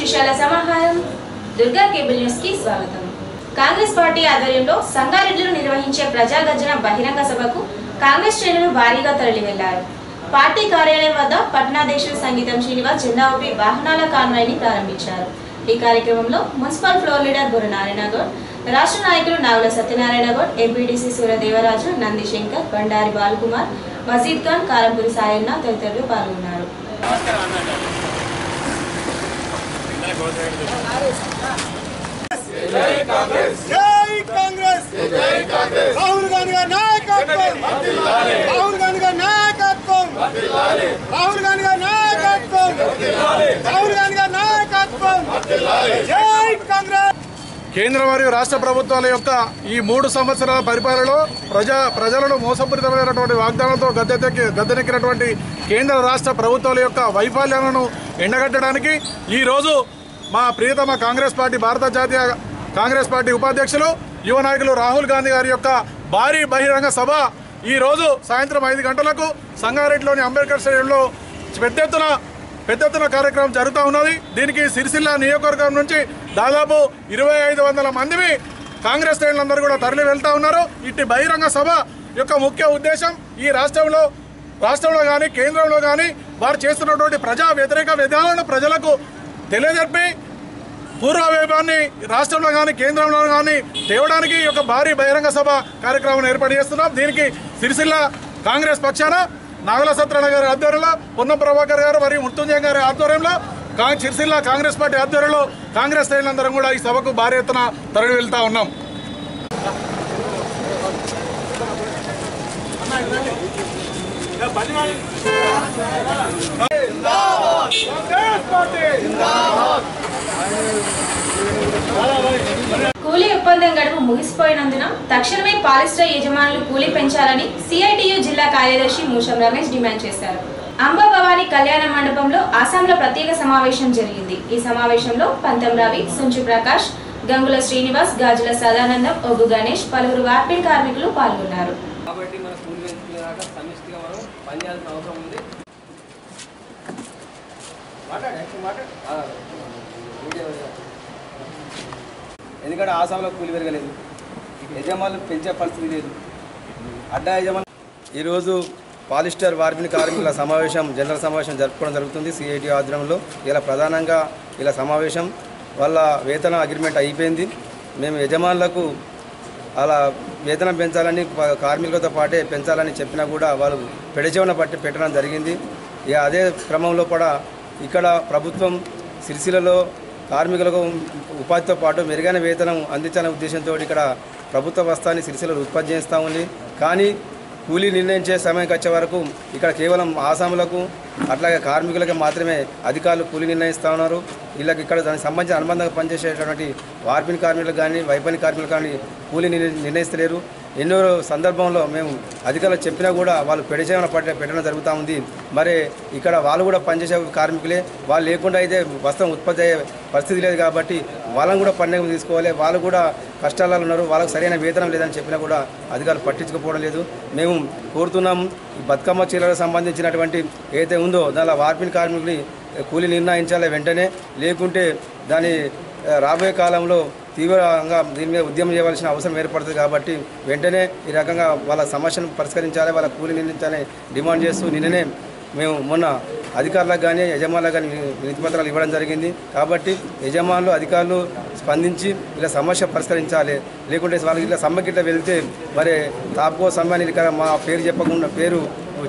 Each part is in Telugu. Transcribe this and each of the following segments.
విశేషాల సమాహారం దుర్గా కేబుల్ న్యూస్ కి స్వాగతం. కాంగ్రెస్ పార్టీ ఆధ్వర్యంలో సంగారెడ్డిలో నిర్వహించే ప్రజాగర్జన బహిరంగ సభకు కాంగ్రెస్ శ్రేణులు భారీగా తరలి వెళ్లారు. పార్టీ కార్యాలయం వద్ద పట్టణాధ్యక్షుడు సంగీతం శ్రీనివాస్ జెండా ఊపి వాహనాల కాన్వాయ్ని ప్రారంభించారు. ఈ కార్యక్రమంలో మున్సిపల్ ఫ్లోర్ లీడర్ బుర్ర నారాయణ గౌడ్, రాష్ట్ర నాయకులు నాగుల సత్యనారాయణ గౌడ్, ఎంపీటీసీ సూర్యదేవరాజు, నందిశంకర్, బండారి బాలకుమార్, మజీద్ ఖాన్, కారంపూరి సాయన్న తదితరులు పాల్గొన్నారు. జై కాంగ్రెస్ జై కాంగ్రెస్ జై కాంగ్రెస్ రాహుల్ గాంధీ గారి నాయకత్వం వర్ధిల్లాలి రాహుల్ గాంధీ గారి నాయకత్వం వర్ధిల్లాలి రాహుల్ గాంధీ గారి నాయకత్వం వర్ధిల్లాలి రాహుల్ గాంధీ గారి నాయకత్వం వర్ధిల్లాలి జై కాంగ్రెస్. కేంద్ర మరియు రాష్ట్ర ప్రభుత్వాల యొక్క ఈ 3 సంవత్సరాల పరిపాలనలో ప్రజలను మోసపూరితమైనటువంటి వాగ్దానాలతో గద్దెనెక్కినటువంటి కేంద్ర రాష్ట్ర ప్రభుత్వాల యొక్క వైఫల్యాలను ఎండగట్టడానికి ఈరోజు మా ప్రియతమ కాంగ్రెస్ పార్టీ భారత జాతీయ కాంగ్రెస్ పార్టీ ఉపాధ్యక్షులు యువ నాయకులు రాహుల్ గాంధీ గారి యొక్క భారీ బహిరంగ సభ ఈరోజు సాయంత్రం 5 గంటలకు సంగారెడ్డిలోని అంబేద్కర్ స్టేడియంలో పెద్ద ఎత్తున కార్యక్రమం జరుగుతూ ఉన్నది. దీనికి సిరిసిల్ల నియోజకవర్గం నుంచి దాదాపు 2500 మంది కాంగ్రెస్ శ్రేణులందరూ కూడా తరలి వెళ్తూ ఉన్నారు. ఇట్టి బహిరంగ సభ యొక్క ముఖ్య ఉద్దేశం ఈ రాష్ట్రంలో కానీ కేంద్రంలో కానీ వారు చేస్తున్నటువంటి ప్రజా వ్యతిరేక విధానాలను ప్రజలకు తెలియజెప్పి పూర్వవైభవాన్ని రాష్ట్రంలో కానీ కేంద్రంలో కానీ తేవడానికి ఒక భారీ బహిరంగ సభ కార్యక్రమాన్ని ఏర్పాటు చేస్తున్నాం. దీనికి సిరిసిల్ల కాంగ్రెస్ పక్షాన నాగుల సత్యనారాయణ గారి ఆధ్వర్యంలో, పొన్నం ప్రభాకర్ గారు మరియు మృత్యుంజయ గారి ఆధ్వర్యంలో సిరిసిల్ల కాంగ్రెస్ పార్టీ ఆధ్వర్యంలో కాంగ్రెస్ శ్రేణులందరం కూడా ఈ సభకు భారీ ఎత్తున తరలి వెళ్తా ఉన్నాం. కూలీ ఒప్పందం గడువు ముగిసిపోయినందున తక్షణమే పాలిస్టర్ యజమానులు కూలీ పెంచాలని సిఐటియు జిల్లా కార్యదర్శి మూషం రమేష్ డిమాండ్ చేశారు. అంబాభవాని కళ్యాణ మండపంలో ఆసాంలో ప్రత్యేక సమావేశం జరిగింది. ఈ సమావేశంలో పంతం రవి, సుంచు ప్రకాష్, గంగుల శ్రీనివాస్, గాజుల సదానందం, ఒగ్గు గణేష్, పలువురు వార్పిడి కార్మికులు పాల్గొన్నారు. ఎందుకంటే ఆసాంలో కూలి పెరగలేదు, యజమానులు పెంచే పరిస్థితి లేదు. అడ్డా యజమానులు ఈరోజు పాలిస్టర్ వార్పిడి కార్మికుల జనరల్ సమావేశం జరుపుకోవడం జరుగుతుంది సిఐటి ఆధ్వర్యంలో. ఇలా ప్రధానంగా ఇలా సమావేశం వాళ్ళ వేతన అగ్రిమెంట్ అయిపోయింది. మేము యజమానులకు అలా వేతనం పెంచాలని కార్మికులతో పాటే పెంచాలని చెప్పినా కూడా వాళ్ళు పెడచెవున పట్టి పెట్టడం జరిగింది. ఇక అదే క్రమంలో కూడా ఇక్కడ ప్రభుత్వం సిరిసిల్లలో కార్మికులకు ఉపాధితో పాటు మెరుగైన వేతనం అందించాలనే ఉద్దేశంతో ఇక్కడ ప్రభుత్వ వస్తాన్ని సిరిసిల్లలో ఉత్పత్తి చేస్తూ ఉంది. కానీ కూలీ నిర్ణయించే సమయంకి వచ్చే వరకు ఇక్కడ కేవలం ఆసాములకు అట్లాగే కార్మికులకి మాత్రమే అధికారులు కూలీ నిర్ణయిస్తూ ఉన్నారు. వీళ్ళకి ఇక్కడ దానికి సంబంధించిన అనుబంధంగా పనిచేసేటువంటి వార్పిడి కార్మికులకు కానీ వైపని కార్మికులు కానీ కూలీ నిర్ణయిస్తలేరు. ఎన్నో సందర్భంలో మేము అధికారులు చెప్పినా కూడా వాళ్ళు పెడచేయన పెట్టడం జరుగుతూ ఉంది. మరి ఇక్కడ వాళ్ళు కూడా పనిచేసే కార్మికులే, వాళ్ళు లేకుండా అయితే వస్త్రం ఉత్పత్తి అయ్యే పరిస్థితి లేదు. కాబట్టి వాళ్ళని కూడా పన్ను తీసుకోవాలి. వాళ్ళు కూడా కష్టాలలో ఉన్నారు, వాళ్ళకు సరైన వేతనం లేదని చెప్పినా కూడా అధికారులు పట్టించుకోవడం లేదు. మేము కోరుతున్నాము ఈ బతుకమ్మ చీరలకు సంబంధించినటువంటి ఏదైతే ఉందో దానిలో వార్పిడి కార్మికుని కూలీ నిర్ణయించాలి వెంటనే, లేకుంటే దాని రాబోయే కాలంలో తీవ్రంగా దీని మీద ఉద్యమం చేయవలసిన అవసరం ఏర్పడుతుంది. కాబట్టి వెంటనే ఈ రకంగా వాళ్ళ సమస్యను పరిష్కరించాలి, వాళ్ళ కూలీ నిర్ణయించాలని డిమాండ్ చేస్తూ నిన్ననే మేము మొన్న అధికారులకు కానీ యజమానులకు కానీ వినతిపత్రాలు ఇవ్వడం జరిగింది. కాబట్టి యజమానులు అధికారులు స్పందించి ఇలా సమస్య పరిష్కరించాలి. లేకుంటే వాళ్ళకి ఇట్లా సమ్మెకి ఇట్లా వెళ్తే మరి తాపకో సమ్మెని ఇక్కడ మా పేరు చెప్పకుండా పేరు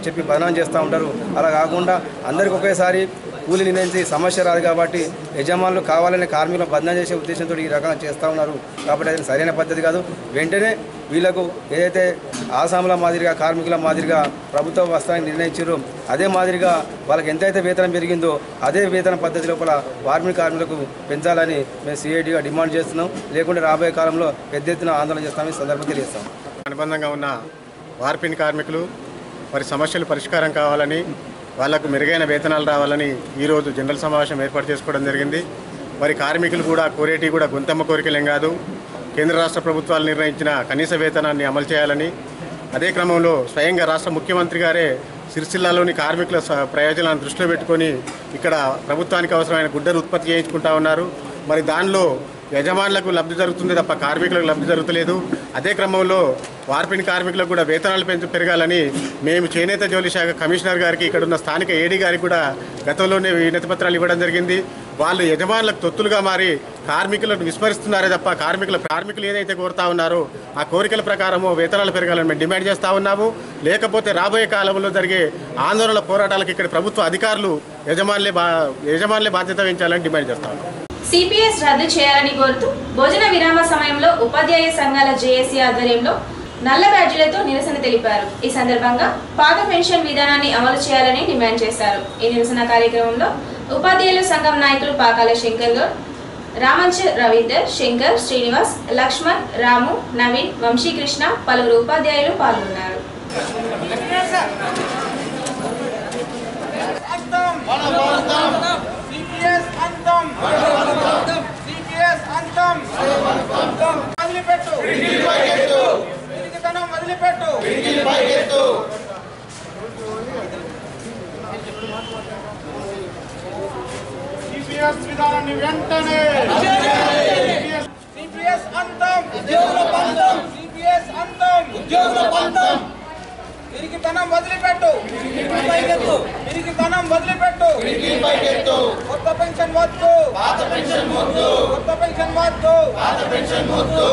చెప్పి బదనాం చేస్తూ ఉంటారు. అలా కాకుండా అందరికీ ఒకేసారి కూలీ నిర్ణయించి సమస్య రాదు. కాబట్టి యజమానులు కావాలనే కార్మికులను బదనాం చేసే ఉద్దేశంతో ఈ రకంగా చేస్తూ ఉన్నారు. కాబట్టి అది సరైన పద్ధతి కాదు. వెంటనే వీళ్లకు ఏదైతే ఆసాముల మాదిరిగా కార్మికుల మాదిరిగా ప్రభుత్వ వస్త్రాన్ని నిర్ణయించారో అదే మాదిరిగా వాళ్ళకి ఎంతైతే వేతనం పెరిగిందో అదే వేతన పద్ధతి లోపల వార్పిడి కార్మికులకు పెంచాలని మేము సిఐటిగా డిమాండ్ చేస్తున్నాం. లేకుంటే రాబోయే కాలంలో పెద్ద ఎత్తున ఆందోళన చేస్తామని సందర్భంగా తెలియజేస్తాం. అనుబంధంగా ఉన్న వార్పిడి కార్మికులు వారి సమస్యలు పరిష్కారం కావాలని, వాళ్లకు మెరుగైన వేతనాలు రావాలని ఈరోజు జనరల్ సమావేశం ఏర్పాటు చేసుకోవడం జరిగింది. మరి కార్మికులు కూడా కోరేటి కూడా గొంతమ్మ కోరికలేం కాదు, కేంద్ర రాష్ట్ర ప్రభుత్వాలు నిర్ణయించిన కనీస వేతనాన్ని అమలు చేయాలని, అదే క్రమంలో స్వయంగా రాష్ట్ర ముఖ్యమంత్రి గారే సిరిసిల్లాలోని కార్మికుల ప్రయోజనాలను దృష్టిలో పెట్టుకొని ఇక్కడ ప్రభుత్వానికి అవసరమైన గుడ్డలు ఉత్పత్తి చేయించుకుంటా ఉన్నారు. మరి దానిలో యజమానులకు లబ్ధి జరుగుతుంది తప్ప కార్మికులకు లబ్ధి జరుగుతలేదు. అదే క్రమంలో వార్పిడి కార్మికులకు కూడా వేతనాలు పెరగాలని మేము చేనేత జౌళి శాఖ కమిషనర్ గారికి, ఇక్కడ ఉన్న స్థానిక ఏడీ గారికి కూడా గతంలోనే వినతి పత్రాలు ఇవ్వడం జరిగింది. వాళ్ళు యజమానులకు తొత్తులుగా మారి కార్మికులను విస్మరిస్తున్నారే తప్ప కార్మికులు ఏదైతే కోరుతా ఉన్నారో ఆ కోరికల ప్రకారము వేతనాలు పెరగాలని మేము డిమాండ్ చేస్తూ ఉన్నాము. లేకపోతే రాబోయే కాలంలో జరిగే ఆందోళన పోరాటాలకు ఇక్కడ ప్రభుత్వ అధికారులు యజమానులే బాధ్యత వహించాలని డిమాండ్ చేస్తా ఉన్నాం. సిపిఎస్ రద్దు చేయాలని కోరుతూ భోజన విరామ సమయంలో ఉపాధ్యాయ సంఘాల జేఏసీ ఆధ్వర్యంలో నల్ల బ్యాడ్జీలతో నిరసన తెలిపారు. ఈ సందర్భంగా పాత పెన్షన్ విధానాన్ని అమలు చేయాలని డిమాండ్ చేశారు. ఈ నిరసన కార్యక్రమంలో ఉపాధ్యాయుల సంఘం నాయకులు పాకాల శంకర్ గౌడ్, రామంచ్ రవీందర్, శంకర్, శ్రీనివాస్, లక్ష్మణ్, రాము, నవీన్, వంశీకృష్ణ, పలువురు ఉపాధ్యాయులు పాల్గొన్నారు. విధానాన్ని వెంటనే సిపిఎస్ అంతం, ఉద్యోగుల బంధం, సిపిఎస్ అంతం, ఉద్యోగుల బంధం, తిరిగితనం వదిలిపెట్టు, తిరిగితనం వదిలిపెట్టు, కొత్త పెన్షన్ వద్దు, పాత పెన్షన్ వద్దు, కొత్త పెన్షన్ వద్దు, పాత పెన్షన్ వద్దు.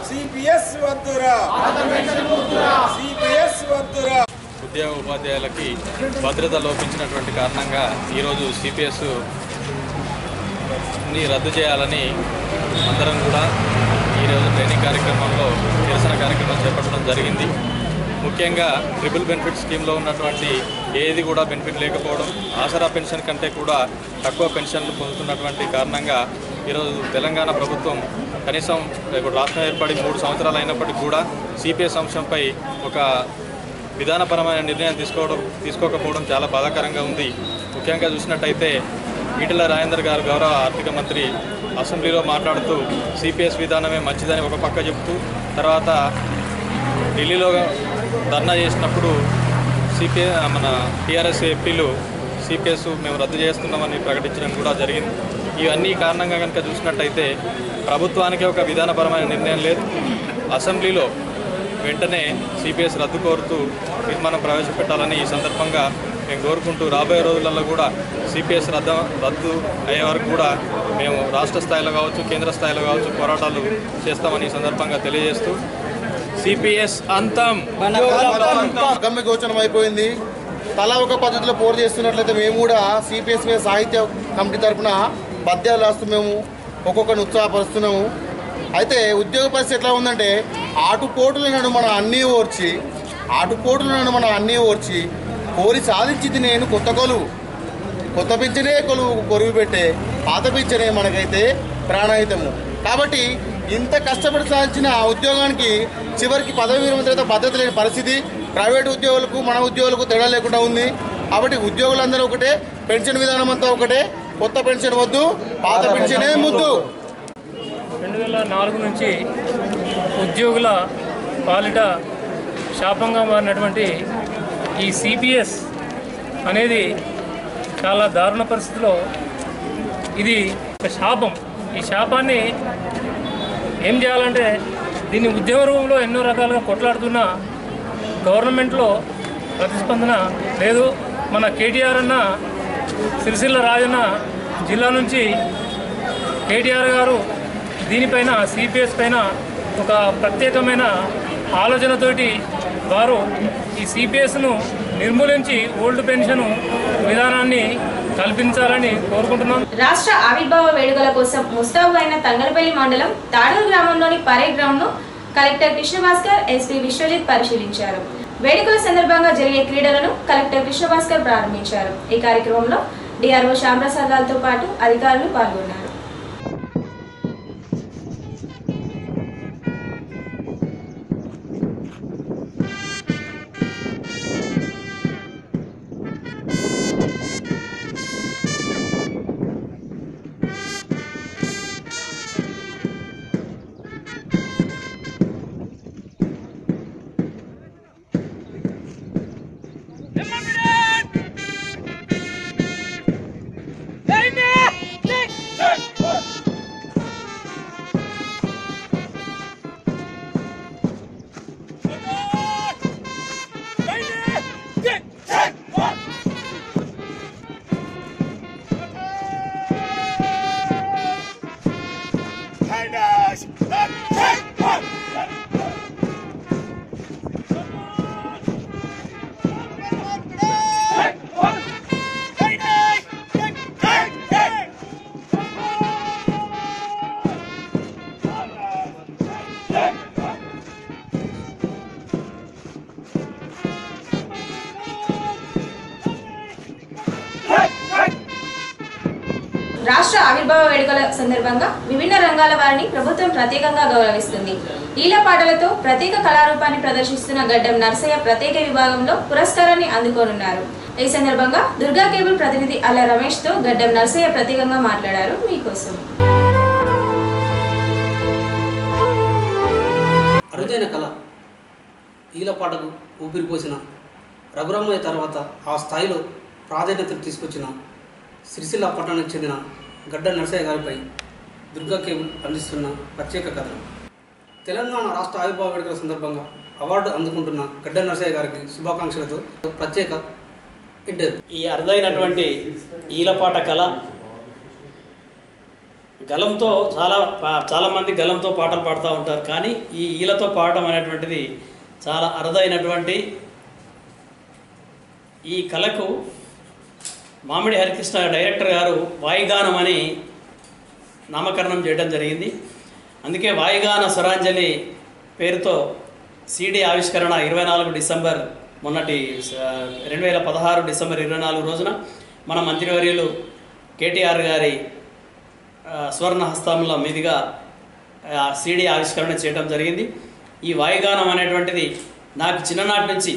సిపిఎస్ వద్దురా, సిపిఎస్ వద్దురా. ఉద్యోగ ఉపాధ్యాయులకి భద్రత లోపించినటువంటి కారణంగా ఈరోజు సిపిఎస్ని రద్దు చేయాలని అందరం కూడా ఈరోజు ట్రైనింగ్ కార్యక్రమంలో నిరసన కార్యక్రమం చేపట్టడం జరిగింది. ముఖ్యంగా ట్రిపుల్ బెనిఫిట్ స్కీమ్లో ఉన్నటువంటి ఏది కూడా బెనిఫిట్ లేకపోవడం, ఆసరా పెన్షన్ కంటే కూడా తక్కువ పెన్షన్లు పొందుతున్నటువంటి కారణంగా ఈరోజు తెలంగాణ ప్రభుత్వం కనీసం ఇప్పుడు రాష్ట్రం ఏర్పడి 3 సంవత్సరాలు అయినప్పటికీ కూడా సిపిఎస్ అంశంపై ఒక విధానపరమైన నిర్ణయం తీసుకోకపోవడం చాలా బాధాకరంగా ఉంది. ముఖ్యంగా చూసినట్టయితే ఈటెల రాజేందర్ గారు గౌరవ ఆర్థిక మంత్రి అసెంబ్లీలో మాట్లాడుతూ సిపిఎస్ విధానమే మంచిదని ఒక పక్క చెప్తూ, తర్వాత ఢిల్లీలో ధర్నా చేసినప్పుడు మన టీఆర్ఎస్ ఎంపీలు సిపిఎస్ మేము రద్దు చేస్తున్నామని ప్రకటించడం కూడా జరిగింది. ఇవన్నీ కారణంగా కనుక చూసినట్టయితే ప్రభుత్వానికి ఒక విధానపరమైన నిర్ణయం లేదు. అసెంబ్లీలో వెంటనే సిపిఎస్ రద్దు కోరుతూ తీర్మానం ప్రవేశపెట్టాలని ఈ సందర్భంగా మేము కోరుకుంటూ, రాబోయే రోజులలో కూడా సిపిఎస్ రద్దు అయ్యే వరకు కూడా మేము రాష్ట్ర స్థాయిలో కావచ్చు, కేంద్ర స్థాయిలో కావచ్చు పోరాటాలు చేస్తామని ఈ సందర్భంగా తెలియజేస్తూ, సిపిఎస్ అంతం గమ్య గోచరం అయిపోయింది. తలా ఒక పద్ధతిలో పోరు చేస్తున్నట్లయితే మేము కూడా సిపిఎస్ సాహిత్య కమిటీ తరఫున పద్యాలు రాస్తూ మేము ఒక్కొక్కరిని ఉత్సాహపరుస్తున్నాము. అయితే ఉద్యోగ పరిస్థితి ఎట్లా ఉందంటే ఆటుపోటులను మనం అన్నీ ఓర్చి కోరి సాధించింది నేను కొత్త పింఛనే కొలువు పెట్టే పాత పింఛనే మనకైతే ప్రాణహితము. కాబట్టి ఇంత కష్టపడి సాధించిన ఉద్యోగానికి చివరికి పదవి విరమణ తర్వాత భద్రత లేని పరిస్థితి. ప్రైవేటు ఉద్యోగులకు మన ఉద్యోగులకు తేడా లేకుండా ఉంది. కాబట్టి ఉద్యోగులందరూ ఒకటే, పెన్షన్ విధానం అంతా ఒకటే, కొత్త పెన్షన్ వద్దు, పాత పెన్షనే ముద్దు. 2004 నుంచి ఉద్యోగుల పాలిట శాపంగా మారినటువంటి ఈ సిపిఎస్ అనేది చాలా దారుణ పరిస్థితిలో ఇది ఒక శాపం. ఈ శాపాన్ని ఏం చేయాలంటే దీన్ని ఉద్యమ రూపంలో ఎన్నో రకాలుగా కొట్లాడుతున్న గవర్నమెంట్లో ప్రతిస్పందన లేదు. మన కేటీఆర్ అన్న సిరిసిల్ల రాజన్న జిల్లా నుంచి కేటీఆర్ గారు దీనిపైన సిపిఎస్ పైన ఒక ప్రత్యేకమైన ఆలోచనతోటి వారు ఈ సిపిఎస్ను నిర్మూలించి ఓల్డ్ పెన్షన్ విధానాన్ని కల్పించాలని కోరుకుంటున్నాం. రాష్ట్ర ఆవిర్భావ వేడుకల కోసం ముస్తాబు అయిన తంగలపల్లి మండలం తాడూరు గ్రామంలోని పరేడ్ గ్రౌండ్ ను కలెక్టర్ కృష్ణభాస్కర్, ఎస్పీ విశ్వజిత్ పరిశీలించారు. వేడుకల సందర్భంగా జరిగే క్రీడలను కలెక్టర్ కృష్ణభాస్కర్ ప్రారంభించారు. ఈ కార్యక్రమంలో డిఆర్ఓ శ్యామప్రసాద్ లాల్తో పాటు అధికారులు పాల్గొన్నారు. రాష్ట్ర ఆవిర్భావ వేడుకల సందర్భంగా విభిన్న రంగాల వారిని ప్రభుత్వం ప్రత్యేకంగా గౌరవిస్తుంది. ఈల పాటలతో ప్రత్యేక కళారూపాన్ని ప్రదర్శిస్తున్న గడ్డం నర్సయ్య ప్రత్యేక విభాగంలో పురస్కారాన్ని అందుకోనున్నారు. ఈ సందర్భంగా దుర్గా కేబుల్ ప్రతినిధి అల్ల రమేష్ తో గడ్డం నర్సయ్య ప్రత్యేకంగా మాట్లాడారు. మీకోసం అరుదైన కళ ఈల పాటకు ఊపిరిపోసిన రఘురామయ్య తర్వాత ఆ స్థాయిలో ప్రాధాన్యతను తీసుకొచ్చిన సిరిసిల్ల పట్టణానికి చెందిన గడ్డ నర్సయ్య గారిపై దుర్గా కేబుల్ అందిస్తున్న ప్రత్యేక కథనం. తెలంగాణ రాష్ట్ర ఆవిర్భావ వేడుకల సందర్భంగా అవార్డు అందుకుంటున్న గడ్డ నర్సయ్య గారికి శుభాకాంక్షలతో ప్రత్యేక ఇంటర్వ్యూ. ఈ అరుదైనటువంటి ఈలపాట కళ గలంతో చాలామంది గలంతో పాటలు పాడుతూ ఉంటారు, కానీ ఈ ఈలతో పాడటం అనేటువంటిది చాలా అరుదైనటువంటి ఈ కళకు మామిడి హరికృష్ణ డైరెక్టర్ గారు వాయుగానం అని నామకరణం చేయడం జరిగింది. అందుకే వాయుగాన స్వరాంజలి పేరుతో సిడి ఆవిష్కరణ 24 డిసెంబర్ మొన్నటి 2016 డిసెంబర్ 24 రోజున మన మంత్రివర్యులు కేటీఆర్ గారి స్వర్ణ హస్తముల మీదుగా సిడి ఆవిష్కరణ చేయడం జరిగింది. ఈ వాయుగానం అనేటువంటిది నాకు చిన్ననాటి నుంచి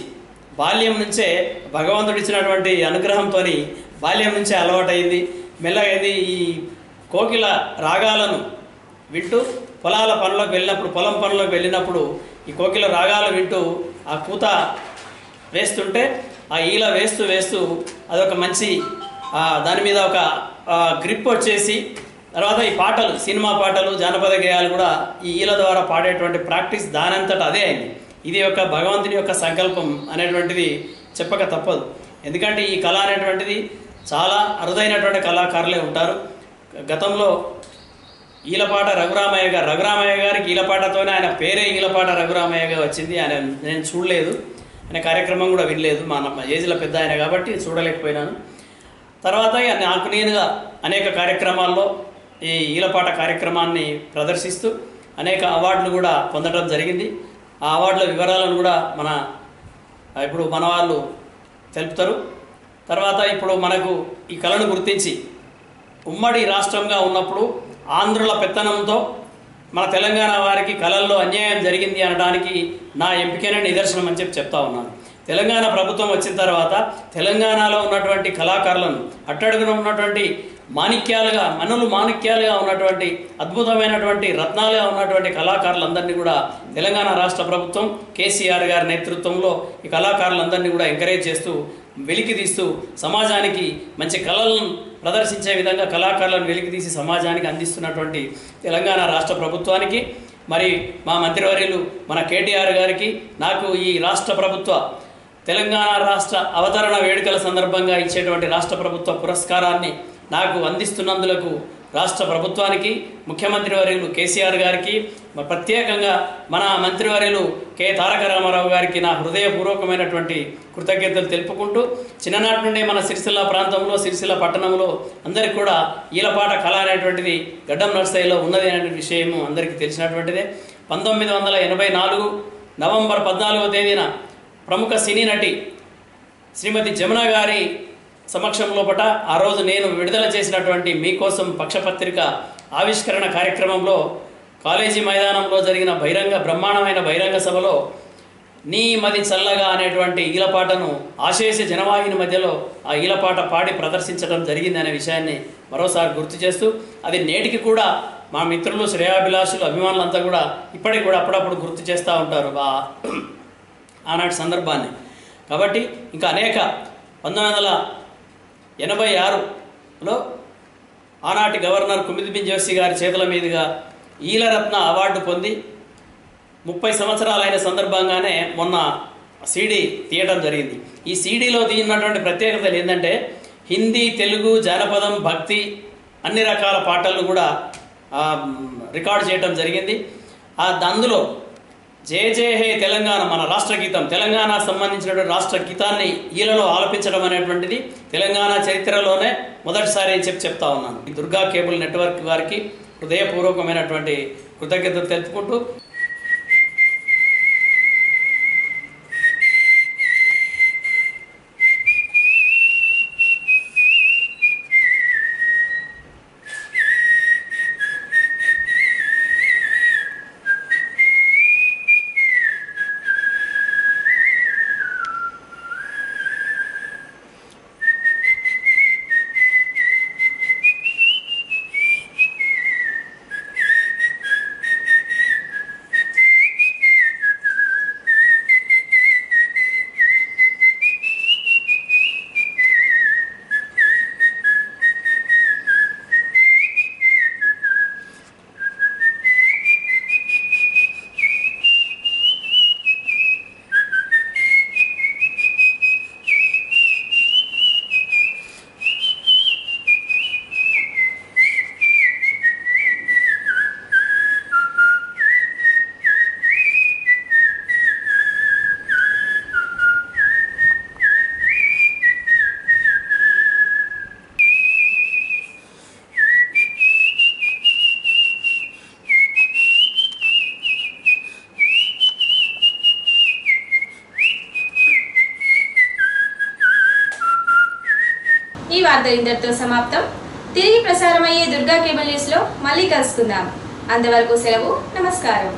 బాల్యం నుంచే భగవంతుడు ఇచ్చినటువంటి అనుగ్రహంతో బాల్యం నుంచే అలవాటైంది. మెల్లగా ఈ కోకిల రాగాలను వింటూ పొలం పనులకు వెళ్ళినప్పుడు ఈ కోకిల రాగాలు వింటూ ఆ కూత వేస్తుంటే ఆ ఈల వేస్తూ అదొక మంచి దాని మీద ఒక గ్రిప్ వచ్చేసి తర్వాత ఈ పాటలు, సినిమా పాటలు, జానపద గేయాలు కూడా ఈ ఈల ద్వారా పాడేటువంటి ప్రాక్టీస్ దానంతట అదే అయింది. ఇది ఒక భగవంతుని యొక్క సంకల్పం అనేటువంటిది చెప్పక తప్పదు. ఎందుకంటే ఈ కళ అనేటువంటిది చాలా అరుదైనటువంటి కళాకారులే ఉంటారు. గతంలో ఈలపాట రఘురామయ్య గారికి ఈలపాటతోనే ఆయన పేరే ఈలపాట రఘురామయ్యగా వచ్చింది. నేను చూడలేదు, ఆయన కార్యక్రమం కూడా వినలేదు, మా ఏజ్లో పెద్ద ఆయన కాబట్టి చూడలేకపోయినాను. తర్వాత నాకు నేనుగా అనేక కార్యక్రమాల్లో ఈ ఈలపాట కార్యక్రమాన్ని ప్రదర్శిస్తూ అనేక అవార్డులు కూడా పొందడం జరిగింది. ఆ అవార్డుల వివరాలను కూడా ఇప్పుడు మన వాళ్ళు తెలుపుతారు. తర్వాత ఇప్పుడు మనకు ఈ కళను గుర్తించి ఉమ్మడి రాష్ట్రంగా ఉన్నప్పుడు ఆంధ్రుల పెత్తనంతో మన తెలంగాణ వారికి కళల్లో అన్యాయం జరిగింది అనడానికి నా ఎంపికైన నిదర్శనం అని చెప్తా ఉన్నాను. తెలంగాణ ప్రభుత్వం వచ్చిన తర్వాత తెలంగాణలో ఉన్నటువంటి కళాకారులను అట్టడుగున ఉన్నటువంటి మాణిక్యాలుగా ఉన్నటువంటి అద్భుతమైనటువంటి రత్నాలుగా ఉన్నటువంటి కళాకారులందరినీ కూడా తెలంగాణ రాష్ట్ర ప్రభుత్వం కేసీఆర్ గారి నేతృత్వంలో ఈ కళాకారులందరినీ కూడా ఎంకరేజ్ చేస్తూ వెలికితీస్తూ సమాజానికి మంచి కళలను ప్రదర్శించే విధంగా కళాకారులను వెలికితీసి సమాజానికి అందిస్తున్నటువంటి తెలంగాణ రాష్ట్ర ప్రభుత్వానికి, మరి మా మంత్రివర్యులు మన కేటీఆర్ గారికి, నాకు ఈ రాష్ట్ర ప్రభుత్వ తెలంగాణ రాష్ట్ర అవతరణ వేడుకల సందర్భంగా ఇచ్చేటువంటి రాష్ట్ర ప్రభుత్వ పురస్కారాన్ని నాకు అందిస్తున్నందులకు రాష్ట్ర ప్రభుత్వానికి, ముఖ్యమంత్రి వర్యులు కేసీఆర్ గారికి, ప్రత్యేకంగా మన మంత్రివర్యులు కె తారక రామారావు గారికి నా హృదయపూర్వకమైనటువంటి కృతజ్ఞతలు తెలుపుకుంటూ, చిన్ననాటి నుండి మన సిరిసిల్ల ప్రాంతంలో, సిరిసిల్ల పట్టణంలో అందరికీ కూడా ఈలపాట కళ అనేటువంటిది గడ్డం నర్సయ్యలో ఉన్నది అనే విషయము అందరికీ తెలిసినటువంటిదే. 1984 నవంబర్ 14వ తేదీన ప్రముఖ సినీ నటి శ్రీమతి జమున గారి సమక్షం లోపట ఆ రోజు నేను విడుదల చేసినటువంటి మీకోసం పక్షపత్రిక ఆవిష్కరణ కార్యక్రమంలో కాలేజీ మైదానంలో జరిగిన బ్రహ్మాండమైన బహిరంగ సభలో నీ మది చల్లగా అనేటువంటి ఈలపాటను ఆశేష జనవాహిని మధ్యలో ఆ ఈలపాట పాడి ప్రదర్శించడం జరిగింది అనే విషయాన్ని మరోసారి గుర్తు చేస్తూ అది నేటికి కూడా మా మిత్రులు శ్రేయాభిలాషులు అభిమానులంతా కూడా ఇప్పటికి కూడా అప్పుడప్పుడు గుర్తు చేస్తూ ఉంటారు ఆనాటి సందర్భాన్ని. కాబట్టి ఇంకా అనేక 1986లో ఆనాటి గవర్నర్ కుమిదిబిన్ జోషి గారి చేతుల మీదుగా ఈలరత్న అవార్డు పొంది 30 సంవత్సరాలైన సందర్భంగానే మొన్న సీడీ తీయడం జరిగింది. ఈ సీడీలో తీసినటువంటి ప్రత్యేకతలు ఏంటంటే హిందీ, తెలుగు, జానపదం, భక్తి అన్ని రకాల పాటలను కూడా రికార్డ్ చేయడం జరిగింది. అందులో జయ జయ హే తెలంగాణ మన రాష్ట్ర గీతం, తెలంగాణ సంబంధించినటువంటి రాష్ట్ర గీతాన్ని ఈలలో ఆలపించడం అనేటువంటిది తెలంగాణ చరిత్రలోనే మొదటిసారి అని చెప్తా ఉన్నాను. ఈ దుర్గా కేబుల్ నెట్వర్క్ వారికి హృదయపూర్వకమైనటువంటి కృతజ్ఞతలు తెలుపుకుంటూ ఈ వార్తలు ఇంతటితో సమాప్తం. తిరిగి ప్రసారమయ్యే దుర్గా కేబుల్ న్యూస్ లో మళ్ళీ కలుసుకుందాం. అంతవరకు సెలవు. నమస్కారం.